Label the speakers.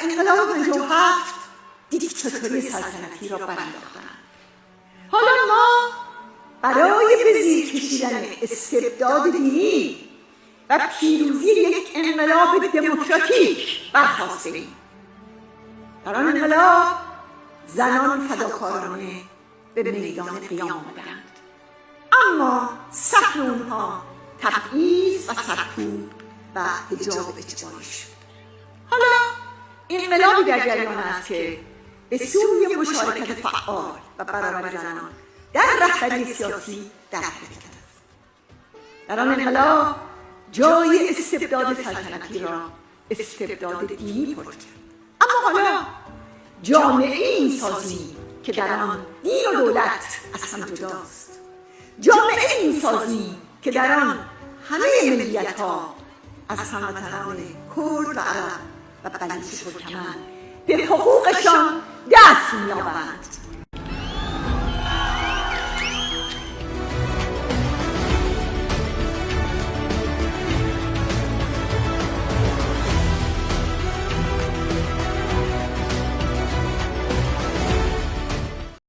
Speaker 1: انقلاب 57 دیکتاتوری سلطنتی را برانداختند. حالا ما برای به زیر کشیدن استبداد دینی و پیروزی یک انقلاب دموکراتیک برخاسته‌ایم. در آن انقلاب زنان فداکارانه به میدان قیام آمدند، اما سهم اونها تبعیض و سرکوب و حجاب اجباری شد. حالا انقلابی در جریان است که به سوی مشارکت فعال و برابر زنان در رهبری سیاسی در حرکت است. در آن انقلاب جای استبداد سلطنتی را استبداد دینی پر کرد. اما حالا جامعه این سازی که در آن دین و دولت از هم جداست، جامعه این سازی که در آن همه ملیت‌ها از هموطنان کرد و عرب و بلوچ و ترکمن به حقوقشان دست می‌یابند